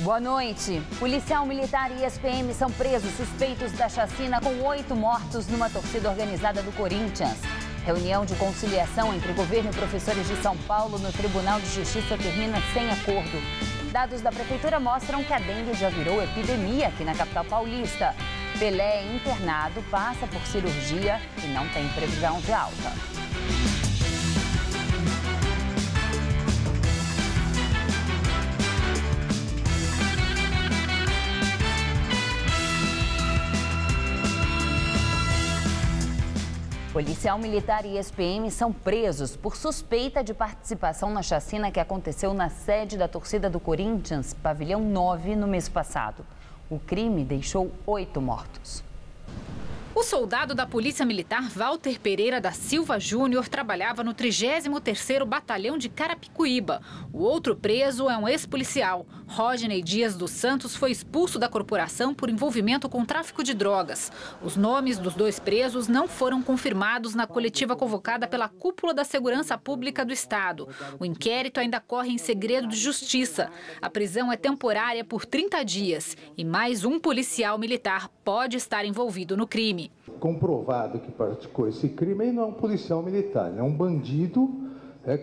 Boa noite. Policial militar e ex-PM são presos suspeitos da chacina com 8 mortos numa torcida organizada do Corinthians. Reunião de conciliação entre governo e professores de São Paulo no Tribunal de Justiça termina sem acordo. Dados da prefeitura mostram que a dengue já virou epidemia aqui na capital paulista. Pelé é internado, passa por cirurgia e não tem previsão de alta. Policial militar e ex-PM são presos por suspeita de participação na chacina que aconteceu na sede da torcida do Corinthians, Pavilhão 9, no mês passado. O crime deixou 8 mortos. O soldado da Polícia Militar Walter Pereira da Silva Júnior trabalhava no 33º Batalhão de Carapicuíba. O outro preso é um ex-policial. Rodney Dias dos Santos foi expulso da corporação por envolvimento com tráfico de drogas. Os nomes dos 2 presos não foram confirmados na coletiva convocada pela Cúpula da Segurança Pública do Estado. O inquérito ainda corre em segredo de justiça. A prisão é temporária por 30 dias e mais um policial militar pode estar envolvido no crime. Comprovado que praticou esse crime, ele não é um policial militar, é um bandido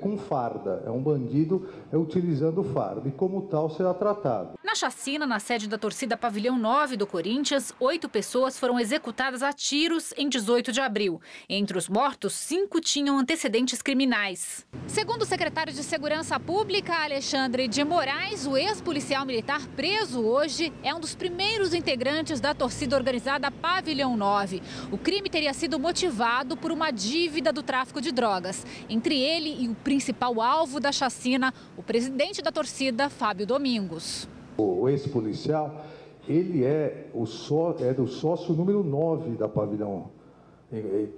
com farda, é um bandido utilizando farda e como tal será tratado. Na chacina, na sede da torcida Pavilhão 9 do Corinthians, 8 pessoas foram executadas a tiros em 18 de abril. Entre os mortos, 5 tinham antecedentes criminais. Segundo o secretário de Segurança Pública, Alexandre de Moraes, o ex-policial militar preso hoje é um dos primeiros integrantes da torcida organizada Pavilhão 9. O crime teria sido motivado por uma dívida do tráfico de drogas. Entre ele e o principal alvo da chacina, o presidente da torcida, Fábio Domingos. O ex-policial, ele é do sócio número 9 da Pavilhão,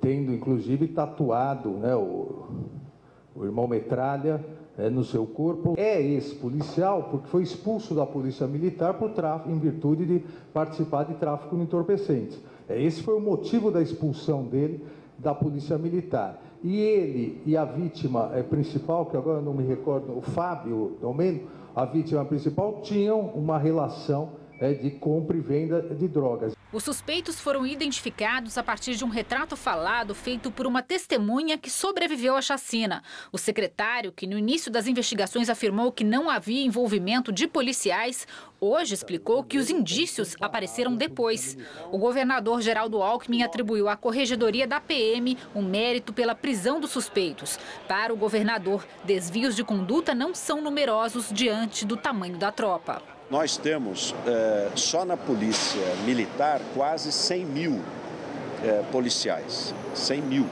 tendo inclusive tatuado, né, o irmão Metralha no seu corpo. É ex-policial porque foi expulso da Polícia Militar por tráfico, em virtude de participar de tráfico de entorpecentes. Esse foi o motivo da expulsão dele da Polícia Militar. E ele e a vítima principal, que agora não me recordo, o Fábio Domênico, a vítima principal, tinham uma relação de compra e venda de drogas. Os suspeitos foram identificados a partir de um retrato falado feito por uma testemunha que sobreviveu à chacina. O secretário, que no início das investigações afirmou que não havia envolvimento de policiais, hoje explicou que os indícios apareceram depois. O governador Geraldo Alckmin atribuiu à Corregedoria da PM um mérito pela prisão dos suspeitos. Para o governador, desvios de conduta não são numerosos diante do tamanho da tropa. Nós temos, só na Polícia Militar, quase 100 mil policiais. 100 mil.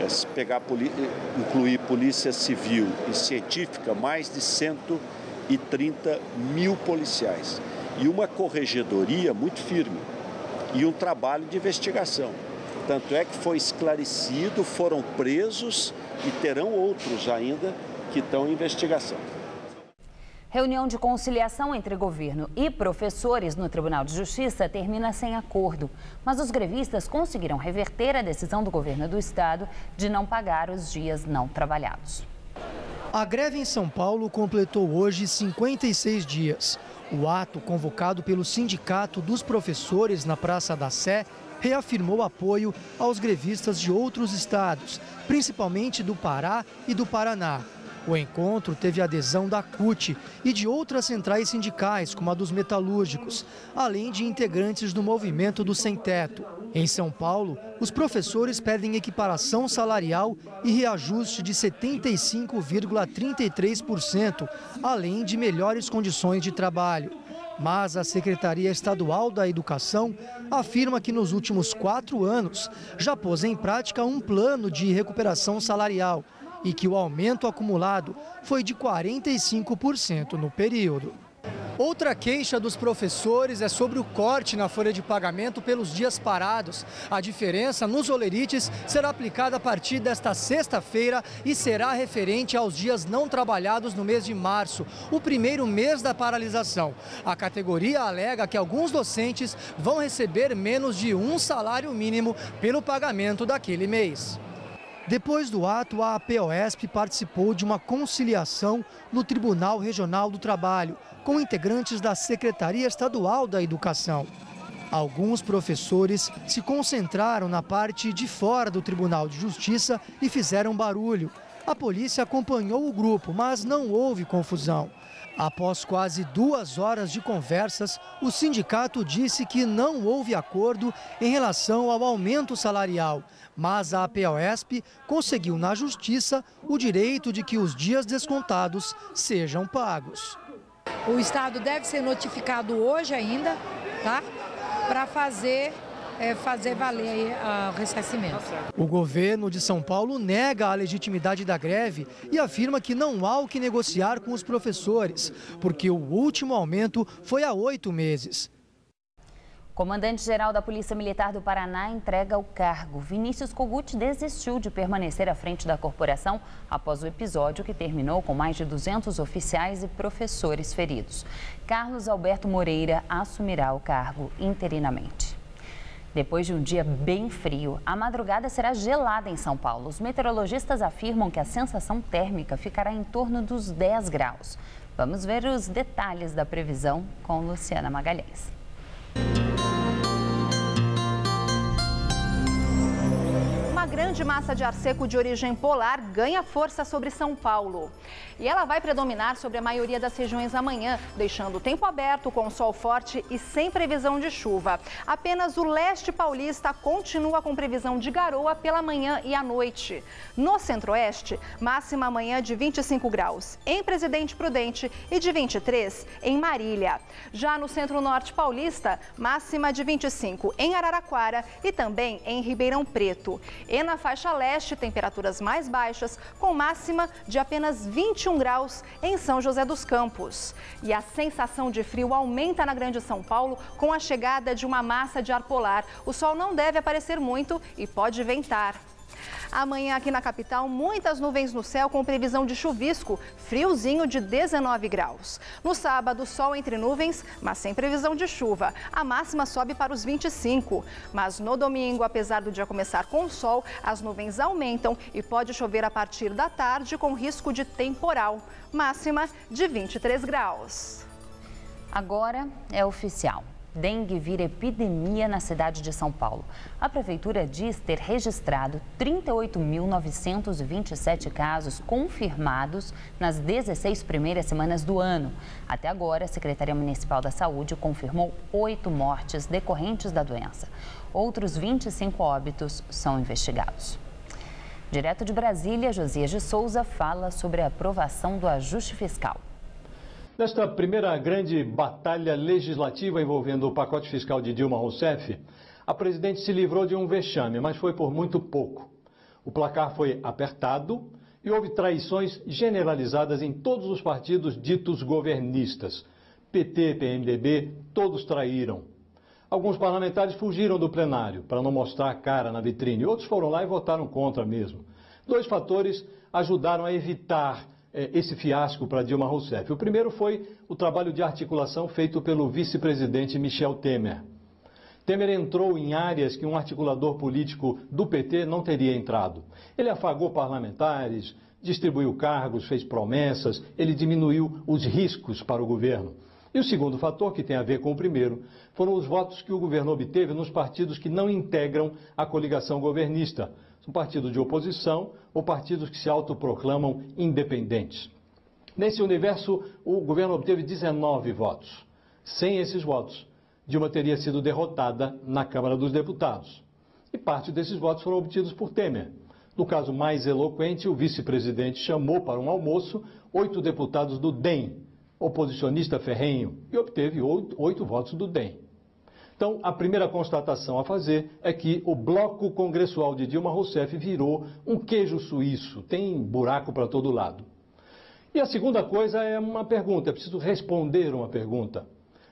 Se pegar, incluir Polícia Civil e Científica, mais de 130 mil policiais. E uma corregedoria muito firme. E um trabalho de investigação. Tanto é que foi esclarecido, foram presos e terão outros ainda que estão em investigação. Reunião de conciliação entre governo e professores no Tribunal de Justiça termina sem acordo. Mas os grevistas conseguiram reverter a decisão do governo do estado de não pagar os dias não trabalhados. A greve em São Paulo completou hoje 56 dias. O ato, convocado pelo Sindicato dos Professores na Praça da Sé, reafirmou apoio aos grevistas de outros estados, principalmente do Pará e do Paraná. O encontro teve adesão da CUT e de outras centrais sindicais, como a dos metalúrgicos, além de integrantes do movimento do Sem Teto. Em São Paulo, os professores pedem equiparação salarial e reajuste de 75,33%, além de melhores condições de trabalho. Mas a Secretaria Estadual da Educação afirma que nos últimos 4 anos já pôs em prática um plano de recuperação salarial e que o aumento acumulado foi de 45% no período. Outra queixa dos professores é sobre o corte na folha de pagamento pelos dias parados. A diferença nos olerites será aplicada a partir desta sexta-feira e será referente aos dias não trabalhados no mês de março, o primeiro mês da paralisação. A categoria alega que alguns docentes vão receber menos de um salário mínimo pelo pagamento daquele mês. Depois do ato, a APOESP participou de uma conciliação no Tribunal Regional do Trabalho, com integrantes da Secretaria Estadual da Educação. Alguns professores se concentraram na parte de fora do Tribunal de Justiça e fizeram barulho. A polícia acompanhou o grupo, mas não houve confusão. Após quase 2 horas de conversas, o sindicato disse que não houve acordo em relação ao aumento salarial, mas a APOESP conseguiu na justiça o direito de que os dias descontados sejam pagos. O Estado deve ser notificado hoje ainda, tá? Para fazer valer o ressarcimento. O governo de São Paulo nega a legitimidade da greve e afirma que não há o que negociar com os professores, porque o último aumento foi há 8 meses. Comandante-geral da Polícia Militar do Paraná entrega o cargo. Vinícius Kogut desistiu de permanecer à frente da corporação após o episódio que terminou com mais de 200 oficiais e professores feridos. Carlos Alberto Moreira assumirá o cargo interinamente. Depois de um dia bem frio, a madrugada será gelada em São Paulo. Os meteorologistas afirmam que a sensação térmica ficará em torno dos 10 graus. Vamos ver os detalhes da previsão com Luciana Magalhães. Uma grande massa de ar seco de origem polar ganha força sobre São Paulo. E ela vai predominar sobre a maioria das regiões amanhã, deixando o tempo aberto com sol forte e sem previsão de chuva. Apenas o leste paulista continua com previsão de garoa pela manhã e à noite. No centro-oeste, máxima amanhã de 25 graus em Presidente Prudente e de 23 em Marília. Já no centro-norte paulista, máxima de 25 em Araraquara e também em Ribeirão Preto. E na faixa leste, temperaturas mais baixas, com máxima de apenas 21 graus em São José dos Campos. E a sensação de frio aumenta na Grande São Paulo com a chegada de uma massa de ar polar. O sol não deve aparecer muito e pode ventar. Amanhã aqui na capital, muitas nuvens no céu com previsão de chuvisco, friozinho de 19 graus. No sábado, sol entre nuvens, mas sem previsão de chuva. A máxima sobe para os 25. Mas no domingo, apesar do dia começar com sol, as nuvens aumentam e pode chover a partir da tarde com risco de temporal. Máxima de 23 graus. Agora é oficial. Dengue vira epidemia na cidade de São Paulo. A prefeitura diz ter registrado 38.927 casos confirmados nas 16 primeiras semanas do ano. Até agora, a Secretaria Municipal da Saúde confirmou 8 mortes decorrentes da doença. Outros 25 óbitos são investigados. Direto de Brasília, Josias de Souza fala sobre a aprovação do ajuste fiscal. Nesta primeira grande batalha legislativa envolvendo o pacote fiscal de Dilma Rousseff, a presidente se livrou de um vexame, mas foi por muito pouco. O placar foi apertado e houve traições generalizadas em todos os partidos ditos governistas. PT, PMDB, todos traíram. Alguns parlamentares fugiram do plenário para não mostrar a cara na vitrine. Outros foram lá e votaram contra mesmo. 2 fatores ajudaram a evitar esse fiasco para Dilma Rousseff. O primeiro foi o trabalho de articulação feito pelo vice-presidente Michel Temer. Temer entrou em áreas que um articulador político do PT não teria entrado. Ele afagou parlamentares, distribuiu cargos, fez promessas, ele diminuiu os riscos para o governo. E o segundo fator, que tem a ver com o primeiro, foram os votos que o governo obteve nos partidos que não integram a coligação governista. São partidos de oposição ou partidos que se autoproclamam independentes. Nesse universo, o governo obteve 19 votos. Sem esses votos, Dilma teria sido derrotada na Câmara dos Deputados. E parte desses votos foram obtidos por Temer. No caso mais eloquente, o vice-presidente chamou para um almoço 8 deputados do DEM, oposicionista ferrenho, e obteve 8 votos do DEM. Então, a primeira constatação a fazer é que o bloco congressual de Dilma Rousseff virou um queijo suíço, tem buraco para todo lado. E a segunda coisa é uma pergunta, é preciso responder uma pergunta.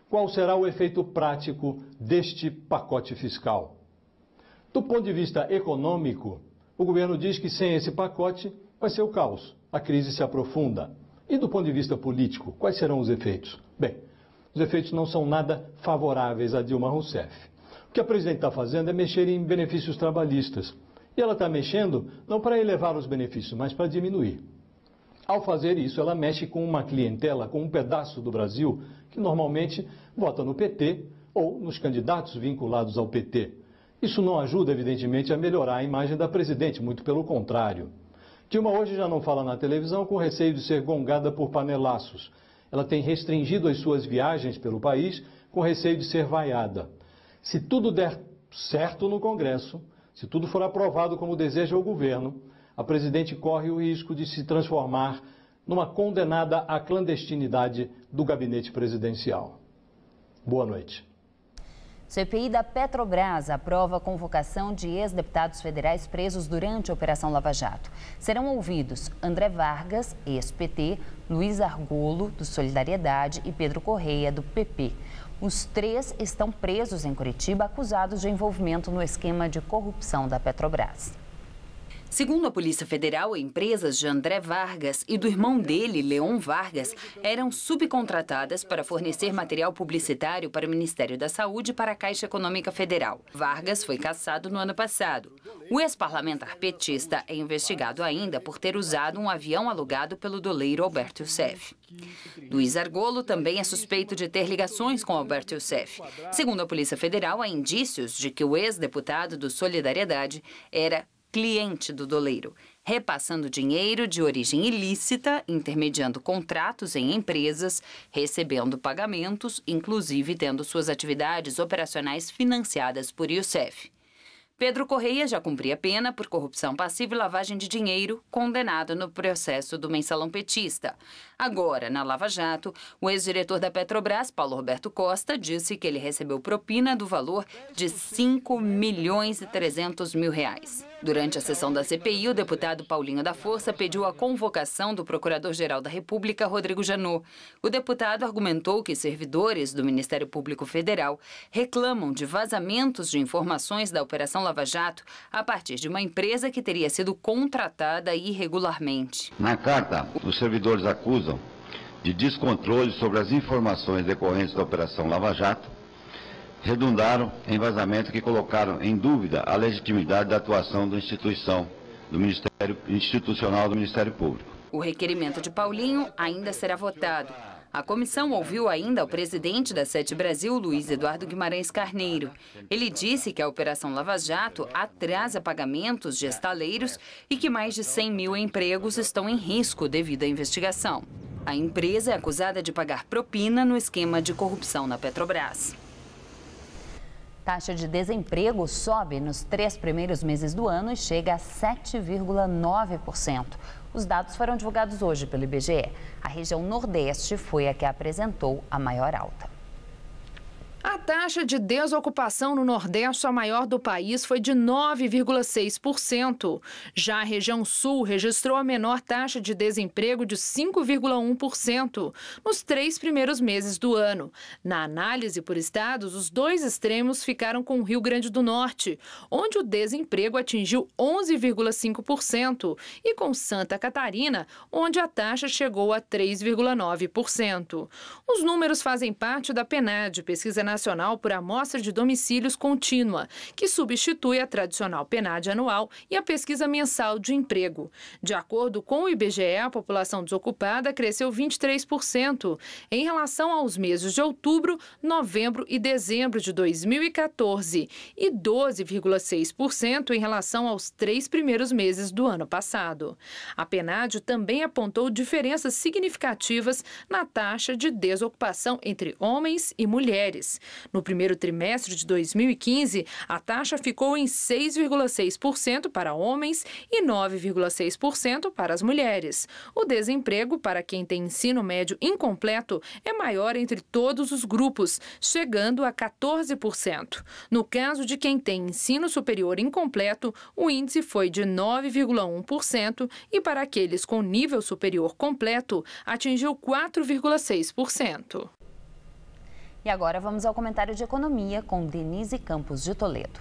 Qual será o efeito prático deste pacote fiscal? Do ponto de vista econômico, o governo diz que sem esse pacote vai ser o caos, a crise se aprofunda. E do ponto de vista político, quais serão os efeitos? Bem, os efeitos não são nada favoráveis a Dilma Rousseff. O que a presidente está fazendo é mexer em benefícios trabalhistas. E ela está mexendo não para elevar os benefícios, mas para diminuir. Ao fazer isso, ela mexe com uma clientela, com um pedaço do Brasil que normalmente vota no PT ou nos candidatos vinculados ao PT. Isso não ajuda, evidentemente, a melhorar a imagem da presidente, muito pelo contrário. Dilma hoje já não fala na televisão com receio de ser gongada por panelaços. Ela tem restringido as suas viagens pelo país com receio de ser vaiada. Se tudo der certo no Congresso, se tudo for aprovado como deseja o governo, a presidente corre o risco de se transformar numa condenada à clandestinidade do gabinete presidencial. Boa noite. CPI da Petrobras aprova a convocação de ex-deputados federais presos durante a Operação Lava Jato. Serão ouvidos André Vargas, ex-PT, Luiz Argolo, do Solidariedade, e Pedro Correia, do PP. Os três estão presos em Curitiba, acusados de envolvimento no esquema de corrupção da Petrobras. Segundo a Polícia Federal, empresas de André Vargas e do irmão dele, Leon Vargas, eram subcontratadas para fornecer material publicitário para o Ministério da Saúde e para a Caixa Econômica Federal. Vargas foi cassado no ano passado. O ex-parlamentar petista é investigado ainda por ter usado um avião alugado pelo doleiro Alberto Youssef. Luiz Argolo também é suspeito de ter ligações com Alberto Youssef. Segundo a Polícia Federal, há indícios de que o ex-deputado do Solidariedade era cliente do doleiro, repassando dinheiro de origem ilícita, intermediando contratos em empresas, recebendo pagamentos, inclusive tendo suas atividades operacionais financiadas por Youssef. Pedro Correia já cumpria pena por corrupção passiva e lavagem de dinheiro, condenado no processo do mensalão petista. Agora, na Lava Jato, o ex-diretor da Petrobras, Paulo Roberto Costa, disse que ele recebeu propina do valor de R$5.300.000. Durante a sessão da CPI, o deputado Paulinho da Força pediu a convocação do Procurador-Geral da República, Rodrigo Janot. O deputado argumentou que servidores do Ministério Público Federal reclamam de vazamentos de informações da Operação Lava Jato a partir de uma empresa que teria sido contratada irregularmente. Na carta, os servidores acusam de descontrole sobre as informações decorrentes da Operação Lava Jato, redundaram em vazamento que colocaram em dúvida a legitimidade da atuação da instituição institucional do Ministério Público. O requerimento de Paulinho ainda será votado. A comissão ouviu ainda o presidente da Sete Brasil, Luiz Eduardo Guimarães Carneiro. Ele disse que a Operação Lava Jato atrasa pagamentos de estaleiros e que mais de 100 mil empregos estão em risco devido à investigação. A empresa é acusada de pagar propina no esquema de corrupção na Petrobras. Taxa de desemprego sobe nos 3 primeiros meses do ano e chega a 7,9%. Os dados foram divulgados hoje pelo IBGE. A região Nordeste foi a que apresentou a maior alta. A taxa de desocupação no Nordeste, a maior do país, foi de 9,6%. Já a região Sul registrou a menor taxa de desemprego de 5,1% nos 3 primeiros meses do ano. Na análise por estados, os dois extremos ficaram com o Rio Grande do Norte, onde o desemprego atingiu 11,5%, e com Santa Catarina, onde a taxa chegou a 3,9%. Os números fazem parte da PNAD, Pesquisa Nacional por Amostra de Domicílios Contínua, que substitui a tradicional PNAD anual e a pesquisa mensal de emprego. De acordo com o IBGE, a população desocupada cresceu 23% em relação aos meses de outubro, novembro e dezembro de 2014 e 12,6% em relação aos 3 primeiros meses do ano passado. A PNAD também apontou diferenças significativas na taxa de desocupação entre homens e mulheres. No primeiro trimestre de 2015, a taxa ficou em 6,6% para homens e 9,6% para as mulheres. O desemprego para quem tem ensino médio incompleto é maior entre todos os grupos, chegando a 14%. No caso de quem tem ensino superior incompleto, o índice foi de 9,1% e para aqueles com nível superior completo, atingiu 4,6%. E agora vamos ao comentário de economia com Denise Campos de Toledo.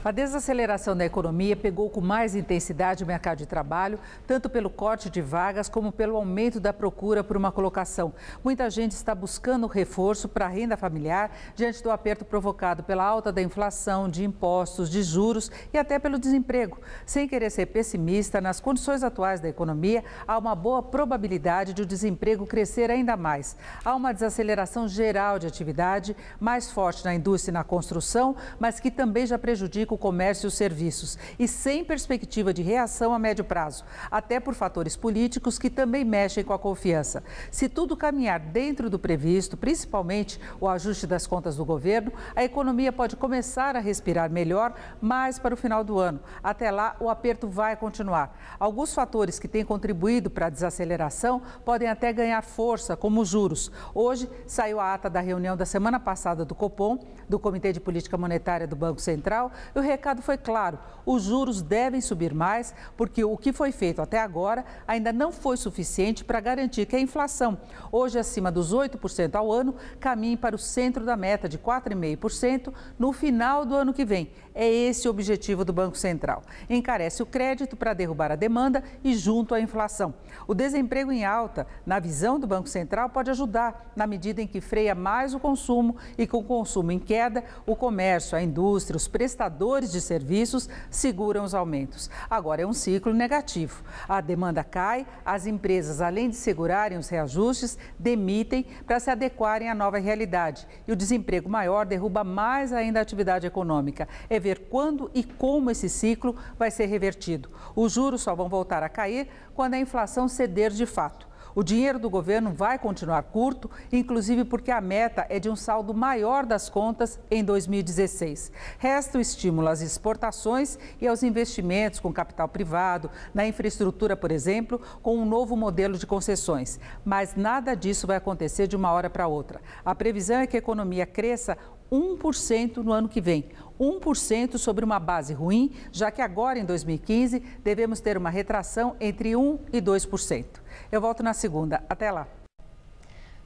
A desaceleração da economia pegou com mais intensidade o mercado de trabalho, tanto pelo corte de vagas como pelo aumento da procura por uma colocação. Muita gente está buscando reforço para a renda familiar diante do aperto provocado pela alta da inflação, de impostos, de juros e até pelo desemprego. Sem querer ser pessimista, nas condições atuais da economia, há uma boa probabilidade de o desemprego crescer ainda mais. Há uma desaceleração geral de atividade, mais forte na indústria e na construção, mas que também já prejudica o comércio e os serviços, e sem perspectiva de reação a médio prazo, até por fatores políticos que também mexem com a confiança. Se tudo caminhar dentro do previsto, principalmente o ajuste das contas do governo, a economia pode começar a respirar melhor mais para o final do ano. Até lá, o aperto vai continuar. Alguns fatores que têm contribuído para a desaceleração podem até ganhar força, como os juros. Hoje, saiu a ata da reunião da semana passada do Copom, do Comitê de Política Monetária do Banco Central, e o recado foi claro: os juros devem subir mais, porque o que foi feito até agora ainda não foi suficiente para garantir que a inflação, hoje acima dos 8% ao ano, caminhe para o centro da meta de 4,5% no final do ano que vem. É esse o objetivo do Banco Central. Encarece o crédito para derrubar a demanda e junto à inflação. O desemprego em alta, na visão do Banco Central, pode ajudar na medida em que freia mais o consumo e, com o consumo em queda, o comércio, a indústria, os prestadores de serviços seguram os aumentos. Agora é um ciclo negativo. A demanda cai, as empresas, além de segurarem os reajustes, demitem para se adequarem à nova realidade. E o desemprego maior derruba mais ainda a atividade econômica. É ver quando e como esse ciclo vai ser revertido. Os juros só vão voltar a cair quando a inflação ceder de fato. O dinheiro do governo vai continuar curto, inclusive porque a meta é de um saldo maior das contas em 2016. Resta o estímulo às exportações e aos investimentos com capital privado, na infraestrutura, por exemplo, com um novo modelo de concessões. Mas nada disso vai acontecer de uma hora para outra. A previsão é que a economia cresça 1% no ano que vem. 1% sobre uma base ruim, já que agora, em 2015, devemos ter uma retração entre 1% e 2%. Eu volto na segunda. Até lá.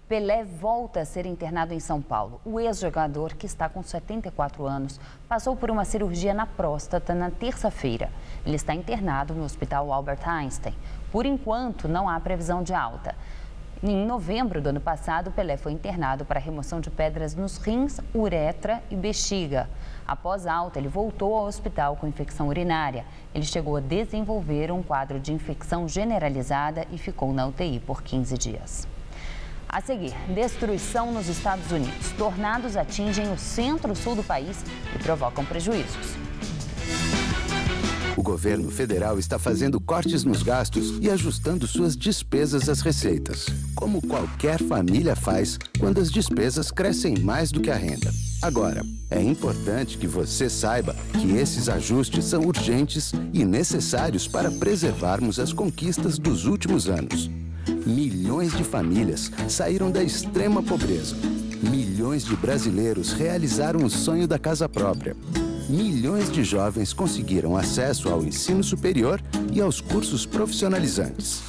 Pelé volta a ser internado em São Paulo. O ex-jogador, que está com 74 anos, passou por uma cirurgia na próstata na terça-feira. Ele está internado no Hospital Albert Einstein. Por enquanto, não há previsão de alta. Em novembro do ano passado, Pelé foi internado para remoção de pedras nos rins, uretra e bexiga. Após alta, ele voltou ao hospital com infecção urinária. Ele chegou a desenvolver um quadro de infecção generalizada e ficou na UTI por 15 dias. A seguir, destruição nos Estados Unidos. Tornados atingem o centro-sul do país e provocam prejuízos. O governo federal está fazendo cortes nos gastos e ajustando suas despesas às receitas, como qualquer família faz quando as despesas crescem mais do que a renda. Agora, é importante que você saiba que esses ajustes são urgentes e necessários para preservarmos as conquistas dos últimos anos. Milhões de famílias saíram da extrema pobreza. Milhões de brasileiros realizaram o sonho da casa própria. Milhões de jovens conseguiram acesso ao ensino superior e aos cursos profissionalizantes.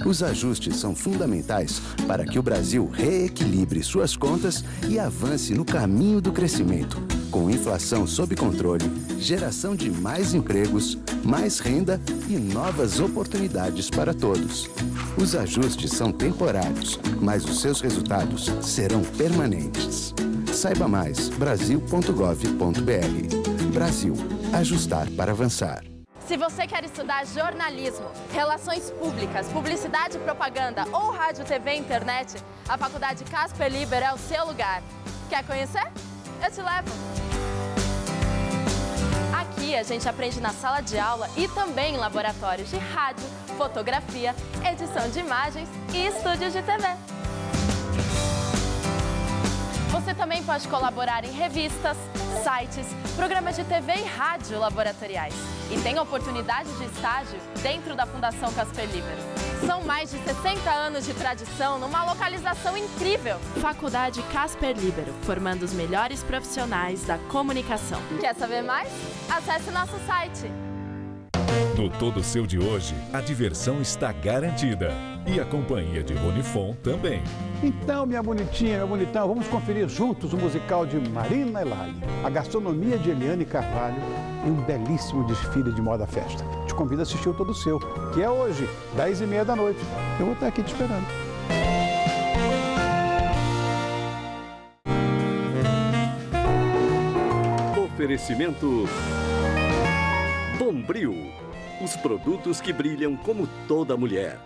Os ajustes são fundamentais para que o Brasil reequilibre suas contas e avance no caminho do crescimento, com inflação sob controle, geração de mais empregos, mais renda e novas oportunidades para todos. Os ajustes são temporários, mas os seus resultados serão permanentes. Saiba mais, brasil.gov.br. Brasil, ajustar para avançar. Se você quer estudar jornalismo, relações públicas, publicidade e propaganda ou rádio, TV e internet, a Faculdade Casper Liber é o seu lugar. Quer conhecer? Eu te levo! Aqui a gente aprende na sala de aula e também em laboratórios de rádio, fotografia, edição de imagens e estúdios de TV. Você também pode colaborar em revistas, sites, programas de TV e rádio laboratoriais. E tem oportunidade de estágio dentro da Fundação Casper Liber. São mais de 60 anos de tradição numa localização incrível. Faculdade Casper Libero, formando os melhores profissionais da comunicação. Quer saber mais? Acesse nosso site. No Todo Seu de hoje, a diversão está garantida. E a companhia de Rony Fon também. Então, minha bonitinha, meu bonitão, vamos conferir juntos o musical de Marina e Lali, a gastronomia de Eliane Carvalho e um belíssimo desfile de moda festa. Te convido a assistir o Todo Seu, que é hoje, 10h30 da noite. Eu vou estar aqui te esperando. Oferecimento Bombril, os produtos que brilham como toda mulher.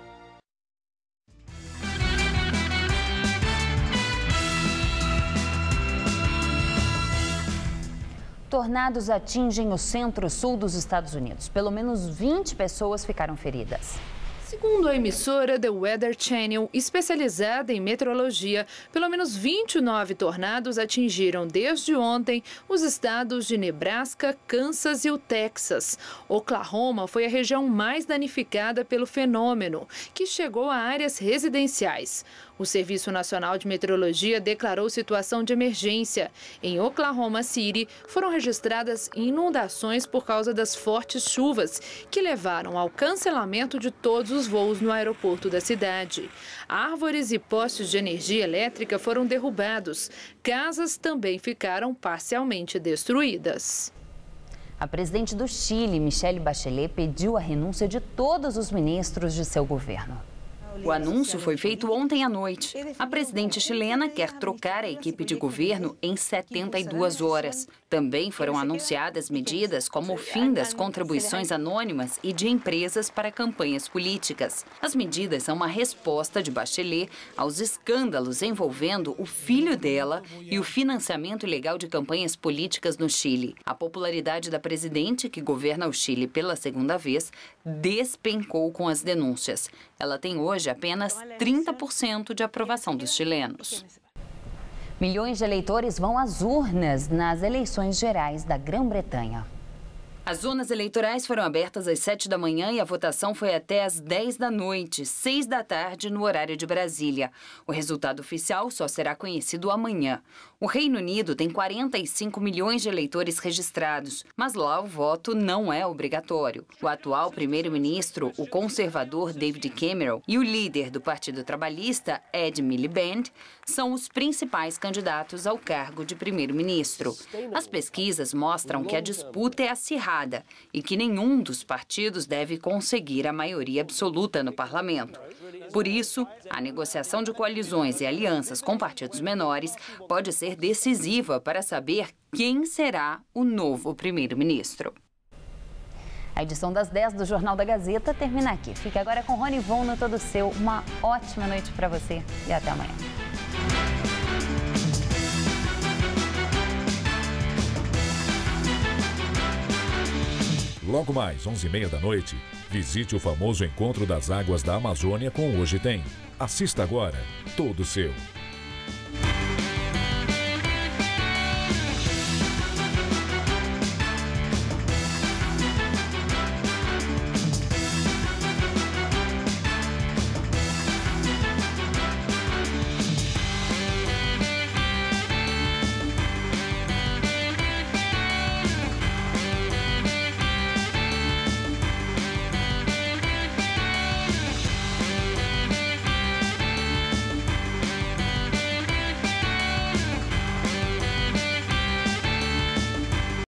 Tornados atingem o centro-sul dos Estados Unidos. Pelo menos 20 pessoas ficaram feridas. Segundo a emissora The Weather Channel, especializada em meteorologia, pelo menos 29 tornados atingiram desde ontem os estados de Nebraska, Kansas e o Texas. Oklahoma foi a região mais danificada pelo fenômeno, que chegou a áreas residenciais. O Serviço Nacional de Meteorologia declarou situação de emergência. Em Oklahoma City, foram registradas inundações por causa das fortes chuvas, que levaram ao cancelamento de todos os voos no aeroporto da cidade. Árvores e postes de energia elétrica foram derrubados. Casas também ficaram parcialmente destruídas. A presidente do Chile, Michelle Bachelet, pediu a renúncia de todos os ministros de seu governo. O anúncio foi feito ontem à noite. A presidente chilena quer trocar a equipe de governo em 72 horas. Também foram anunciadas medidas como o fim das contribuições anônimas e de empresas para campanhas políticas. As medidas são uma resposta de Bachelet aos escândalos envolvendo o filho dela e o financiamento ilegal de campanhas políticas no Chile. A popularidade da presidente, que governa o Chile pela segunda vez, despencou com as denúncias. Ela tem hoje apenas 30% de aprovação dos chilenos. Milhões de eleitores vão às urnas nas eleições gerais da Grã-Bretanha. As urnas eleitorais foram abertas às 7 da manhã e a votação foi até às 10 da noite, 6 da tarde, no horário de Brasília. O resultado oficial só será conhecido amanhã. O Reino Unido tem 45 milhões de eleitores registrados, mas lá o voto não é obrigatório. O atual primeiro-ministro, o conservador David Cameron, e o líder do Partido Trabalhista, Ed Miliband, são os principais candidatos ao cargo de primeiro-ministro. As pesquisas mostram que a disputa é acirrada e que nenhum dos partidos deve conseguir a maioria absoluta no parlamento. Por isso, a negociação de coalizões e alianças com partidos menores pode ser decisiva para saber quem será o novo primeiro-ministro. A edição das 10 do Jornal da Gazeta termina aqui. Fique agora com Rony Fon no Todo Seu. Uma ótima noite para você e até amanhã. Logo mais, 11h30 da noite, visite o famoso Encontro das Águas da Amazônia com Hoje Tem. Assista agora, Todo Seu.